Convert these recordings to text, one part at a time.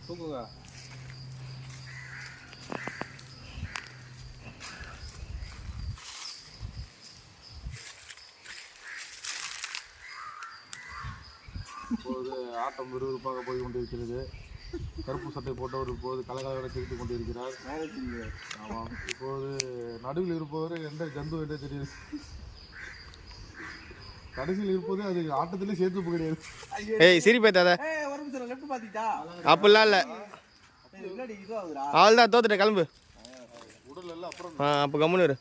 தூக்குங்க. இப்போது ஆட்டம் விறுவிறுப்பாக போய் கொண்டிருக்கிறது. கருப்பு சட்டை போட்டவர் இப்போது கலகலகலை சிரித்துக் கொண்டிருக்கிறார். ஆமாம். இப்போது நடுவில் இருப்பவர் எந்த ஜந்து என்றே தெரியுது. கடைசியில் இருப்பது அது ஆட்டத்திலே சேர்த்து கிடையாது. ஏய் சரி பேத்தாத அப்படிலாம் இல்லை. அவள் தான் தோத்துட்ட கிளம்பு. உடல் எல்லாம் அப்புறம் அப்போ கம்முன்னு இரு.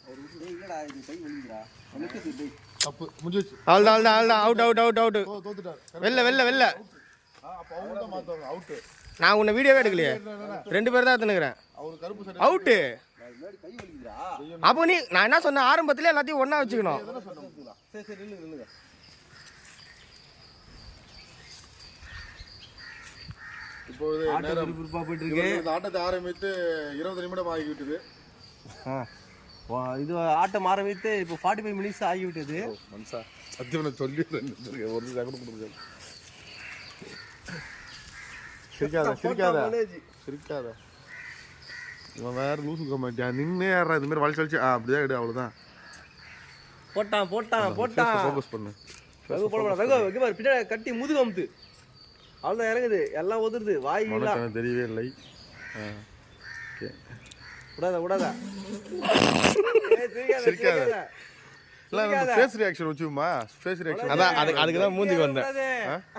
தப்பு முடிஞ்சிச்சு. அவள் தான் அவுட் அவுட் அவுட் அவுட். தோத்துட்டார். வெளில வெளில வெளில. அப்போ அவங்க தான் மாற்றுவாங்க. அவுட்டு. நான் உன்னை வீடியோவே எடுக்கலையே. 2 பேர் தான் எடுத்துனுக்குறேன். அவர் கருப்பு சட்டை அவுட்டு. அப்போ நீ நான் என்ன சொன்னேன், ஆரம்பத்திலே எல்லாத்தையும் ஒன்றா வச்சுக்கணும். இப்போது நேரம் இந்த ஆட்டத்தை ஆரம்பித்து 20 நிமிடம் ஆகிவிட்டது. இது ஆட்டம் ஆரம்பித்து இப்போ 45 மினிட்ஸ் ஆகிவிட்டது. மனுஷா சத்தியவனை சொல்லி ஒரு செகண்ட் கொடுங்க. சிரிக்காத சிரிக்காத சிரிக்காத. இவன் வேற லூசு கமாட்டியா நின்று ஏறா இது மாதிரி வலிச்சு வலிச்சு அப்படிதான் எடு. அவ்வளோதான். போட்டான் போட்டான் போட்டான். ஃபோக்கஸ் பண்ணு. பின்னாடி கட்டி முதுகு அமுத்து. அவ்வளோதான் இறங்குது. எல்லாம் ஒதுருது. வாய் தெரியவே இல்லை. விடாத விடாத. சிரிக்காத. ஃபேஸ் ரியாக்ஷன் வச்சுமா. ஃபேஸ் ரியாக்ஷன் அதான் அதுக்கு தான் மூஞ்சிக்கு வந்தேன்.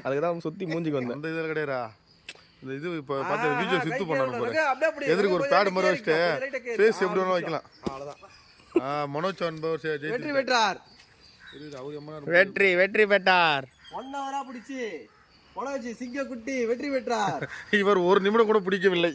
அதுக்கு தான் சுற்றி மூஞ்சிக்கு வந்தேன். அந்த இதில் கிடையாதா இந்த இது இப்போ பார்த்து வீடியோ சித்து பண்ணணும் பாரு. எதிர்க்கு ஒரு பேடு மாதிரி வச்சுட்டு ஃபேஸ் எப்படி வேணும் வைக்கலாம். அவ்வளோதான். மனோஜ் என்பவர் வெற்றி பெற்றார். வெற்றி வெற்றி பெற்றார். 1 ஹவரா பிடிச்சி மனோஜ் சிங்க குட்டி வெற்றி பெற்றார். இவர் 1 நிமிடம் கூட பிடிக்கவில்லை.